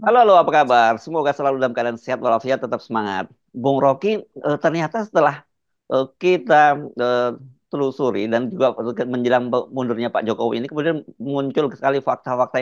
Halo, halo, apa kabar? Semoga selalu dalam keadaan sehat walafiat, tetap semangat. Bung Rocky, ternyata setelah kita eh, telusuri dan juga menjelang mundurnya Pak Jokowi ini, kemudian muncul sekali fakta-fakta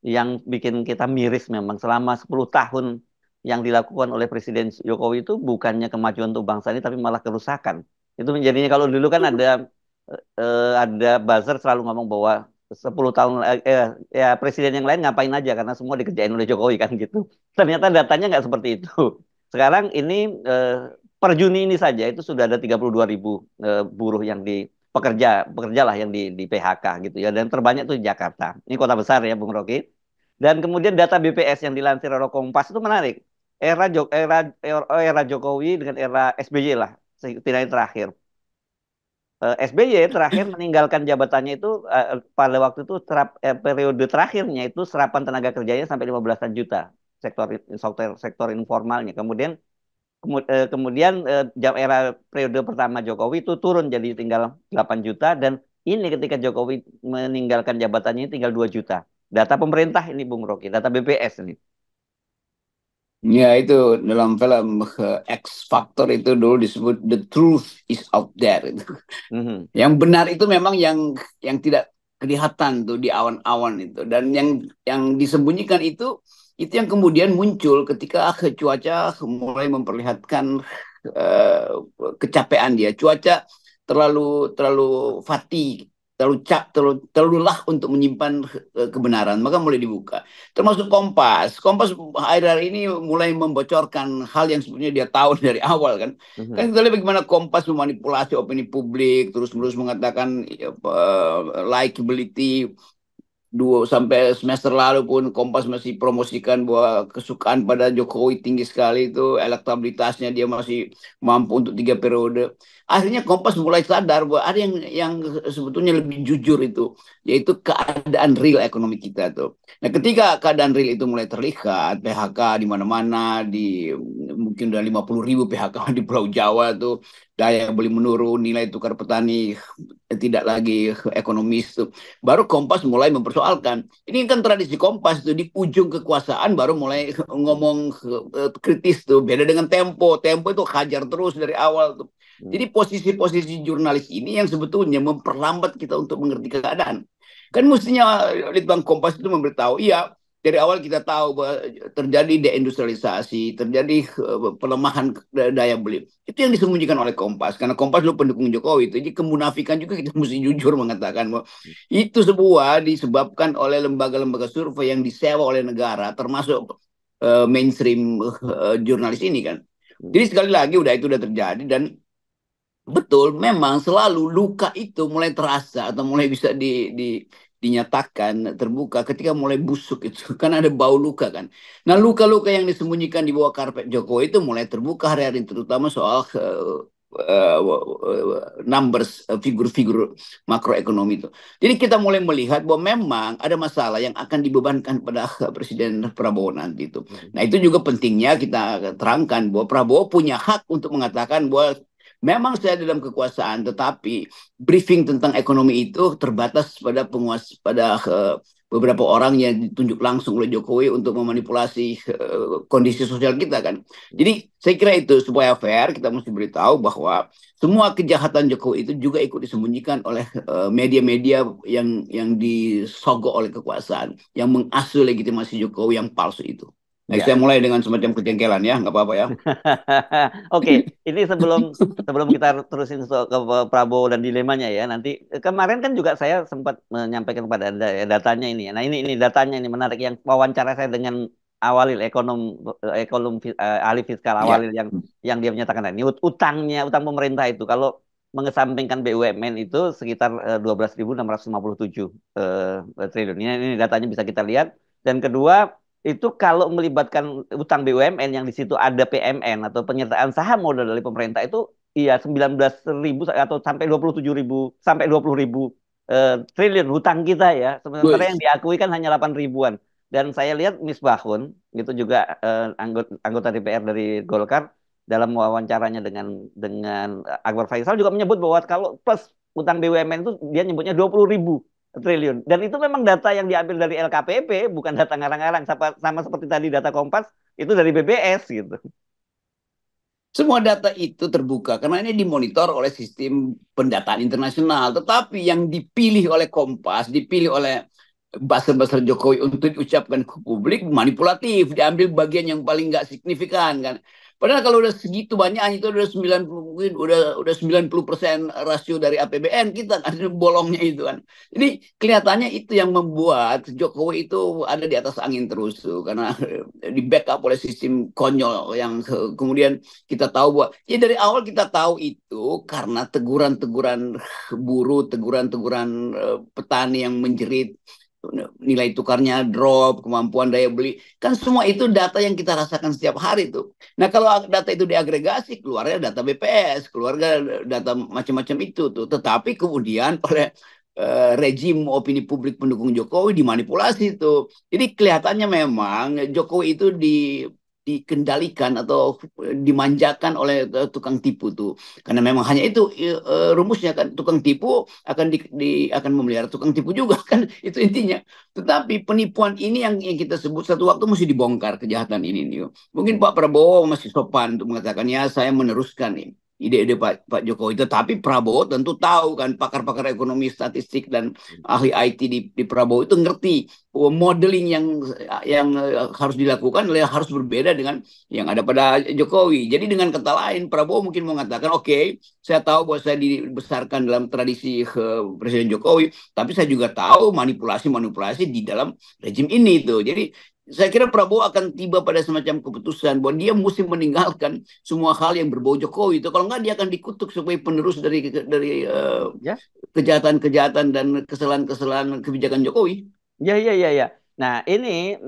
yang bikin kita miris memang. Selama 10 tahun yang dilakukan oleh Presiden Jokowi itu bukannya kemajuan untuk bangsa ini, tapi malah kerusakan. Itu menjadinya kalau dulu kan ada buzzer selalu ngomong bahwa 10 tahun ya presiden yang lain ngapain aja karena semua dikerjain oleh Jokowi kan gitu. Ternyata datanya nggak seperti itu. Sekarang ini eh, per Juni ini saja itu sudah ada 32.000 buruh yang di pekerja lah yang di PHK gitu ya, dan terbanyak tuh di Jakarta. Ini kota besar ya Bung Rocky. Dan kemudian data BPS yang dilansir oleh Kompas itu menarik. Era Jokowi dengan era SBY lah setidaknya terakhir. SBY terakhir meninggalkan jabatannya itu pada waktu itu periode terakhirnya itu serapan tenaga kerjanya sampai 15-an juta sektor informalnya. Kemudian era periode pertama Jokowi itu turun jadi tinggal 8 juta, dan ini ketika Jokowi meninggalkan jabatannya ini tinggal 2 juta. Data pemerintah ini Bung Rocky, data BPS ini. Ya itu dalam film X Factor itu dulu disebut The Truth is Out There itu. Mhm. Yang benar itu memang yang tidak kelihatan tuh di awan-awan itu, dan yang disembunyikan itu yang kemudian muncul ketika cuaca mulai memperlihatkan eh, kecapean dia. Cuaca terlalu terlalu fatigue, terlalu lelah untuk menyimpan kebenaran, maka mulai dibuka. Termasuk Kompas. Kompas akhir-akhir ini mulai membocorkan hal yang sebenarnya dia tahu dari awal kan. Kan Mhm. kita lihat bagaimana Kompas memanipulasi opini publik, terus-menerus mengatakan likability. Dua sampai semester lalu pun Kompas masih promosikan bahwa kesukaan pada Jokowi tinggi sekali, itu elektabilitasnya dia masih mampu untuk 3 periode. Akhirnya Kompas mulai sadar bahwa ada yang sebetulnya lebih jujur itu, yaitu keadaan real ekonomi kita tuh. Nah, ketika keadaan real itu mulai terlihat, PHK di mana-mana, di mungkin udah 50.000 PHK di Pulau Jawa tuh, daya beli menurun, nilai tukar petani tidak lagi ekonomis tuh, baru Kompas mulai mempersoalkan. Ini kan tradisi Kompas tuh, di ujung kekuasaan baru mulai ngomong kritis tuh. Beda dengan Tempo. Tempo itu hajar terus dari awal tuh. Jadi posisi-posisi jurnalis ini yang sebetulnya memperlambat kita untuk mengerti keadaan. Kan mestinya Litbang Kompas itu memberitahu, iya dari awal kita tahu bahwa terjadi deindustrialisasi, terjadi pelemahan daya beli. Itu yang disembunyikan oleh Kompas. Karena Kompas dulu pendukung Jokowi itu. Jadi kemunafikan juga kita mesti jujur mengatakan bahwa itu sebuah disebabkan oleh lembaga-lembaga survei yang disewa oleh negara, termasuk mainstream jurnalis ini kan. Jadi sekali lagi udah terjadi, dan betul memang selalu luka itu mulai terasa atau mulai bisa dinyatakan terbuka ketika mulai busuk itu kan ada bau luka kan. Nah, luka-luka yang disembunyikan di bawah karpet Jokowi itu mulai terbuka hari-hari, terutama soal numbers, figur-figur makroekonomi itu. Jadi kita mulai melihat bahwa memang ada masalah yang akan dibebankan pada Presiden Prabowo nanti itu. Nah, itu juga pentingnya kita terangkan bahwa Prabowo punya hak untuk mengatakan bahwa memang saya dalam kekuasaan, tetapi briefing tentang ekonomi itu terbatas pada penguasa, pada beberapa orang yang ditunjuk langsung oleh Jokowi untuk memanipulasi kondisi sosial kita kan. Jadi saya kira itu supaya fair kita mesti beritahu bahwa semua kejahatan Jokowi itu juga ikut disembunyikan oleh media-media yang disogok oleh kekuasaan, yang mengasuh legitimasi Jokowi yang palsu itu. Nah, Ya. saya mulai dengan semacam kejengkelan ya, nggak apa-apa ya. Oke, ini sebelum sebelum kita terusin ke Prabowo dan dilemanya ya. Nanti kemarin kan juga saya sempat menyampaikan kepada Anda ya, datanya ini ya. Nah, ini datanya ini menarik, yang wawancara saya dengan Awalil, ahli fiskal Ya. Awalil, yang dia menyatakan ini utang pemerintah itu kalau mengesampingkan BUMN itu sekitar 12.657 triliun. Ini datanya bisa kita lihat. Dan kedua, itu kalau melibatkan utang BUMN yang di situ ada PMN atau penyertaan saham modal dari pemerintah itu iya 19.000 atau sampai 27.000 sampai 20.000 triliun hutang kita ya. Sementara yang Wih. diakui kan hanya 8 ribuan. Dan saya lihat Misbahun itu juga anggota DPR dari Golkar, dalam wawancaranya dengan Akbar Faisal juga menyebut bahwa kalau plus utang BUMN itu dia nyebutnya 20.000. triliun. Dan itu memang data yang diambil dari LKPP, bukan data ngarang-ngarang. Sama seperti tadi data Kompas, itu dari BBS gitu. Semua data itu terbuka karena ini dimonitor oleh sistem pendataan internasional. Tetapi yang dipilih oleh Kompas, dipilih oleh buzzer-buzzer Jokowi untuk diucapkan ke publik manipulatif, diambil bagian yang paling nggak signifikan kan. Padahal kalau udah segitu banyak itu udah 90 mungkin udah 90% rasio dari APBN kita kan bolongnya itu kan. Jadi kelihatannya itu yang membuat Jokowi itu ada di atas angin terus tuh karena di backup oleh sistem konyol yang kemudian kita tahu bahwa ya dari awal kita tahu itu karena teguran-teguran buruh, teguran-teguran petani yang menjerit nilai tukarnya drop, kemampuan daya beli, kan semua itu data yang kita rasakan setiap hari tuh. Nah kalau data itu diagregasi, keluarnya data BPS, keluarga data macam-macam itu tuh. Tetapi kemudian oleh rejim opini publik pendukung Jokowi dimanipulasi tuh. Jadi kelihatannya memang Jokowi itu dikendalikan atau dimanjakan oleh tukang tipu tuh karena memang hanya itu rumusnya kan tukang tipu akan memelihara tukang tipu juga kan itu intinya tetapi penipuan ini yang kita sebut satu waktu mesti dibongkar kejahatan ini nih mungkin Pak Prabowo masih sopan untuk mengatakan ya saya meneruskan nih ide-ide Pak Jokowi tetapi Prabowo tentu tahu kan pakar-pakar ekonomi statistik dan ahli IT di Prabowo itu ngerti modeling yang harus dilakukan harus berbeda dengan yang ada pada Jokowi. Jadi dengan kata lain Prabowo mungkin mengatakan oke, saya tahu bahwa saya dibesarkan dalam tradisi Presiden Jokowi, tapi saya juga tahu manipulasi-manipulasi di dalam rejim ini tuh. Jadi saya kira Prabowo akan tiba pada semacam keputusan bahwa dia mesti meninggalkan semua hal yang berbau Jokowi itu. Kalau enggak dia akan dikutuk sebagai penerus dari Ya, kejahatan-kejahatan dan kesalahan-kesalahan kebijakan Jokowi. ya, ya, ya, ya. Nah, ini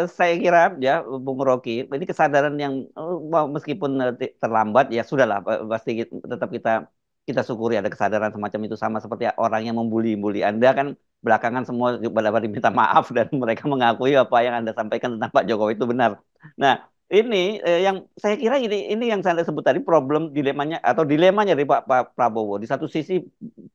saya kira ya, Bung Rocky, ini kesadaran yang meskipun terlambat ya sudahlah, pasti tetap kita syukuri ada kesadaran semacam itu sama seperti orang yang membuli-buli Anda kan belakangan semua pada diminta maaf dan mereka mengakui apa yang Anda sampaikan tentang Pak Jokowi itu benar. Nah, ini yang saya kira ini yang saya sebut tadi problem dilemanya atau dilemanya dari Pak Prabowo. Di satu sisi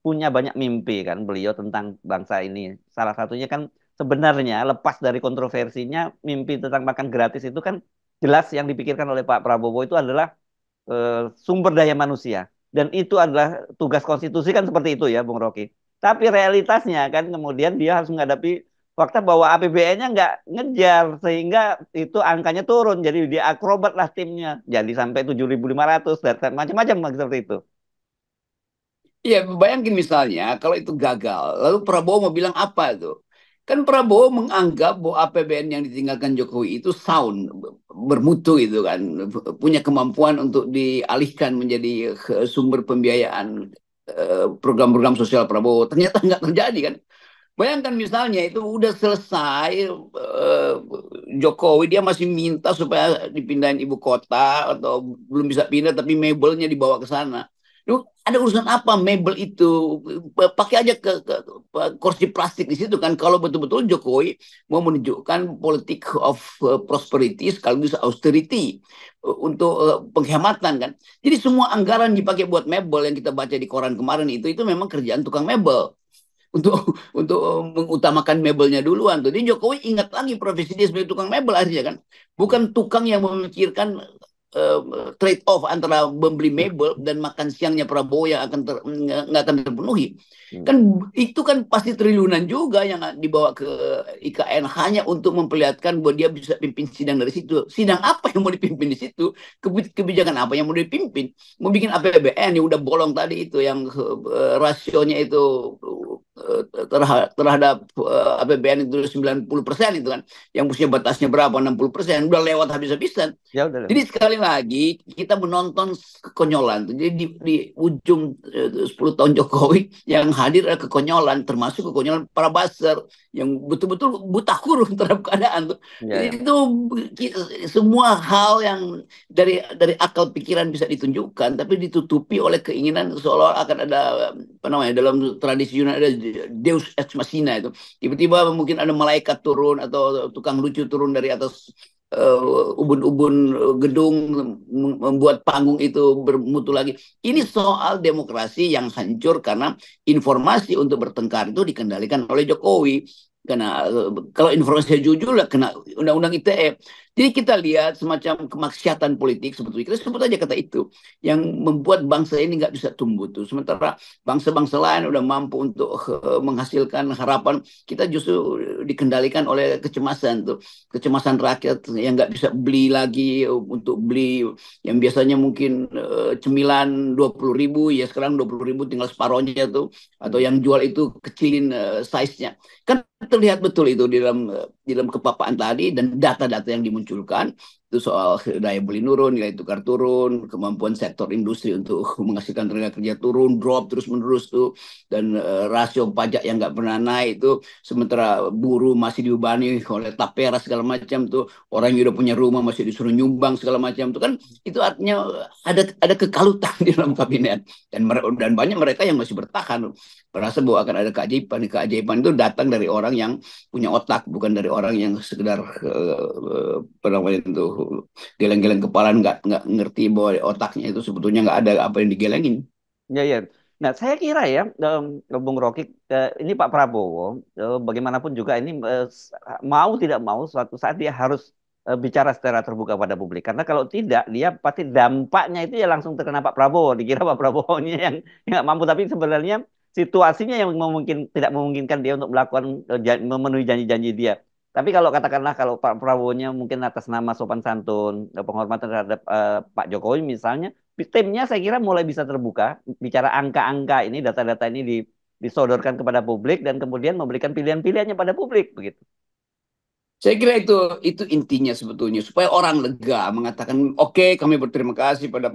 punya banyak mimpi kan beliau tentang bangsa ini. Salah satunya kan sebenarnya lepas dari kontroversinya, mimpi tentang makan gratis itu kan jelas yang dipikirkan oleh Pak Prabowo itu adalah sumber daya manusia. Dan itu adalah tugas konstitusi kan seperti itu ya, Bung Rocky. Tapi realitasnya kan kemudian dia harus menghadapi fakta bahwa APBN-nya nggak ngejar sehingga itu angkanya turun. Jadi dia akrobat lah timnya. Jadi sampai 7.500 dan macam-macam seperti itu. Iya, bayangin misalnya kalau itu gagal, lalu Prabowo mau bilang apa tuh? Kan Prabowo menganggap bahwa APBN yang ditinggalkan Jokowi itu sound, bermutu itu kan, punya kemampuan untuk dialihkan menjadi sumber pembiayaan program-program sosial Prabowo. Ternyata nggak terjadi kan. Bayangkan misalnya itu udah selesai Jokowi dia masih minta supaya dipindahin ibu kota atau belum bisa pindah tapi mebelnya dibawa ke sana. Duh, ada urusan apa mebel itu? Pakai aja ke kursi plastik di situ kan. Kalau betul-betul Jokowi mau menunjukkan politik of prosperity sekaligus austerity untuk penghematan kan. Jadi semua anggaran dipakai buat mebel yang kita baca di koran kemarin itu memang kerjaan tukang mebel untuk mengutamakan mebelnya duluan tuh. Jadi Jokowi ingat lagi profesi dia sebagai tukang mebel akhirnya kan. Bukan tukang yang memikirkan trade off antara membeli mebel dan makan siangnya Prabowo yang nggak akan terpenuhi. Hmm. Kan itu kan pasti triliunan juga yang dibawa ke IKN hanya untuk memperlihatkan bahwa dia bisa pimpin sidang dari situ. Sidang apa yang mau dipimpin di situ? Kebijakan apa yang mau dipimpin? Mau bikin APBN yang udah bolong tadi itu yang rasionya itu terhadap APBN itu 90% itu kan. Yang mestinya batasnya berapa? 60%. Udah lewat habis-habisan. Ya udah. Jadi sekali lagi kita menonton kekonyolan. Jadi di ujung 10 tahun Jokowi yang hadir adalah kekonyolan, termasuk kekonyolan para buzzer yang betul-betul buta huruf terhadap keadaan tuh. Ya, Jadi ya. itu semua hal yang dari akal pikiran bisa ditunjukkan, tapi ditutupi oleh keinginan seolah akan ada apa namanya, dalam tradisi Yunani ada Deus ex machina itu. Tiba-tiba mungkin ada malaikat turun atau tukang lucu turun dari atas ubun-ubun gedung, membuat panggung itu bermutu lagi. Ini soal demokrasi yang hancur karena informasi untuk bertengkar itu dikendalikan oleh Jokowi. Karena kalau informasi jujur lah kena undang-undang ITE. Jadi kita lihat semacam kemaksiatan politik sebetulnya. Kita sebut aja kata itu yang membuat bangsa ini nggak bisa tumbuh tuh. Sementara bangsa-bangsa lain udah mampu untuk menghasilkan harapan, kita justru dikendalikan oleh kecemasan tuh, kecemasan rakyat yang nggak bisa beli lagi untuk beli yang biasanya mungkin cemilan 20.000 ya sekarang 20.000 tinggal separohnya tuh, atau yang jual itu kecilin size-nya. Kan terlihat betul itu di dalam kepapaan tadi dan data-data yang dimunculkan itu soal daya beli turun, nilai tukar turun, kemampuan sektor industri untuk menghasilkan tenaga kerja turun, drop terus-menerus tuh, dan rasio pajak yang nggak pernah naik itu, sementara buruh masih diubani oleh tapera segala macam tuh, orang yang udah punya rumah masih disuruh nyumbang segala macam tuh kan, itu artinya ada kekalutan di dalam kabinet dan banyak mereka yang masih bertahan merasa bahwa akan ada keajaiban. Keajaiban itu datang dari orang yang punya otak, bukan dari orang yang sekedar apa namanya itu geleng-geleng kepala, nggak ngerti bahwa otaknya itu sebetulnya nggak ada apa yang digelengin. Ya, ya. Nah, saya kira ya, Bung Rocky, ini Pak Prabowo, bagaimanapun juga ini mau tidak mau suatu saat dia harus bicara secara terbuka pada publik. Karena kalau tidak, dia pasti dampaknya itu ya langsung terkena Pak Prabowo. Dikira Pak Prabowo ini yang nggak mampu, tapi sebenarnya situasinya yang tidak memungkinkan dia untuk melakukan memenuhi janji-janji dia. Tapi kalau katakanlah kalau Pak Prabowo-nya mungkin atas nama sopan santun, penghormatan terhadap Pak Jokowi misalnya, timnya saya kira mulai bisa terbuka, bicara angka-angka ini, data-data ini disodorkan kepada publik dan kemudian memberikan pilihan-pilihannya pada publik begitu. Saya kira itu intinya sebetulnya supaya orang lega mengatakan oke, kami berterima kasih pada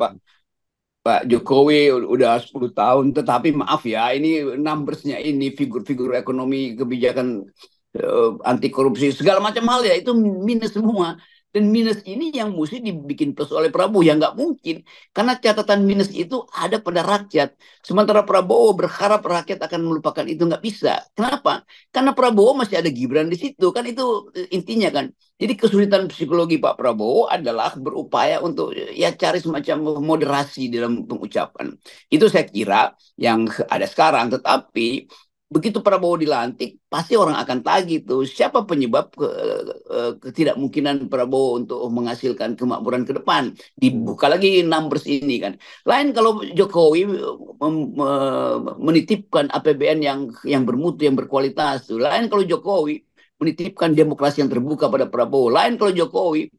Pak Jokowi udah 10 tahun, tetapi maaf ya, ini numbersnya ini figur-figur ekonomi, kebijakan anti korupsi segala macam hal ya itu minus semua. Dan minus ini yang mesti dibikin plus oleh Prabowo, yang nggak mungkin karena catatan minus itu ada pada rakyat. Sementara Prabowo berharap rakyat akan melupakan itu, nggak bisa. Kenapa? Karena Prabowo masih ada Gibran di situ, kan itu intinya kan. Jadi kesulitan psikologi Pak Prabowo adalah berupaya untuk ya cari semacam moderasi dalam pengucapan. Itu saya kira yang ada sekarang. Tetapi begitu Prabowo dilantik, pasti orang akan tagih tuh siapa penyebab ketidakmumkinan Prabowo untuk menghasilkan kemakmuran ke depan. Dibuka lagi numbers ini kan. Lain kalau Jokowi menitipkan APBN yang bermutu, yang berkualitas tuh. Lain kalau Jokowi menitipkan demokrasi yang terbuka pada Prabowo. Lain kalau Jokowi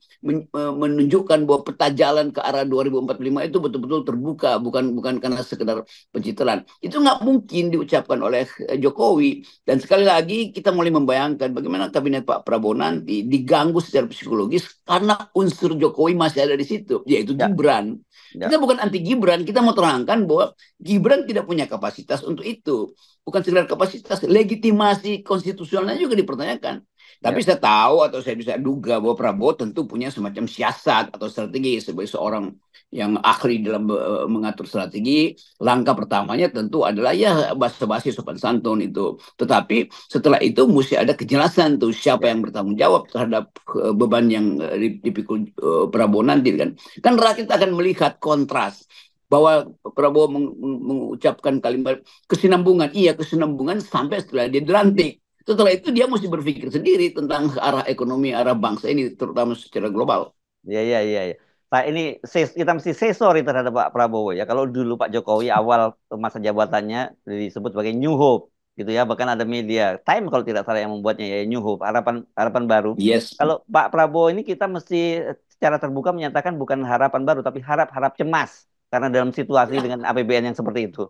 menunjukkan bahwa peta jalan ke arah 2045 itu betul-betul terbuka, bukan karena sekedar pencitraan. Itu nggak mungkin diucapkan oleh Jokowi. Dan sekali lagi kita mulai membayangkan bagaimana kabinet Pak Prabowo nanti diganggu secara psikologis karena unsur Jokowi masih ada di situ, yaitu Ya, Gibran. ya, Kita bukan anti Gibran, kita mau terangkan bahwa Gibran tidak punya kapasitas untuk itu. Bukan sekedar kapasitas, legitimasi konstitusionalnya juga dipertanyakan. Tapi ya. saya tahu atau saya bisa duga bahwa Prabowo tentu punya semacam siasat atau strategi sebagai seorang yang ahli dalam mengatur strategi. Langkah pertamanya tentu adalah ya basa-basi sopan santun itu. Tetapi setelah itu mesti ada kejelasan tuh siapa Ya. yang bertanggung jawab terhadap beban yang dipikul Prabowo nanti kan. Kan rakyat akan melihat kontras bahwa Prabowo mengucapkan kalimat kesinambungan. Iya, kesinambungan sampai setelah dia dilantik. Setelah itu dia mesti berpikir sendiri tentang arah ekonomi, arah bangsa ini, terutama secara global. Ya, ya, ya, ya. Nah, ini kita mesti say sorry terhadap Pak Prabowo ya. Kalau dulu Pak Jokowi awal masa jabatannya disebut sebagai New Hope gitu ya. Bahkan ada media Time kalau tidak salah yang membuatnya ya New Hope, harapan harapan baru. Yes. Kalau Pak Prabowo ini kita mesti secara terbuka menyatakan bukan harapan baru tapi harap-harap cemas karena dalam situasi dengan APBN yang seperti itu.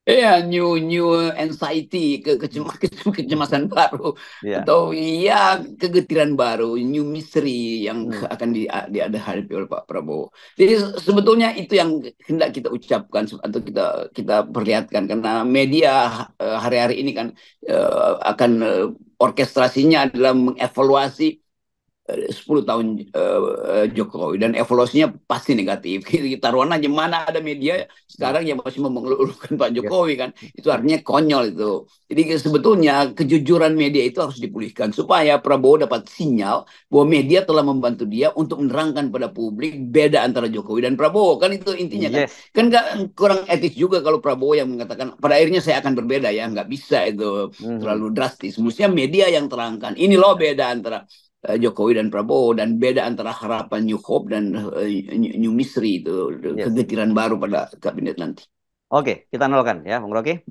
Iya, new anxiety, kecemasan baru, Ya. atau iya kegetiran baru, new misery yang Hmm. akan dihadapi oleh Pak Prabowo. Jadi sebetulnya itu yang hendak kita ucapkan atau kita kita perlihatkan karena media hari-hari ini kan akan orkestrasinya adalah mengevaluasi 10 tahun Jokowi, dan evolusinya pasti negatif. Kita taruhan aja mana ada media Hmm. sekarang yang masih mengeluhkan Pak Yes. Jokowi kan, itu Hmm. artinya konyol itu. Jadi sebetulnya kejujuran media itu harus dipulihkan supaya Prabowo dapat sinyal bahwa media telah membantu dia untuk menerangkan pada publik beda antara Jokowi dan Prabowo, kan itu intinya kan. Yes. Kan nggak, kurang etis juga kalau Prabowo yang mengatakan pada akhirnya saya akan berbeda, ya nggak bisa itu, Mhm. terlalu drastis. Mestinya media yang terangkan ini loh beda antara Jokowi dan Prabowo, dan beda antara harapan New Hope dan New Mystery itu, Yes. kegetiran baru pada kabinet nanti. Oke, kita nolkan ya, Bung Rocky.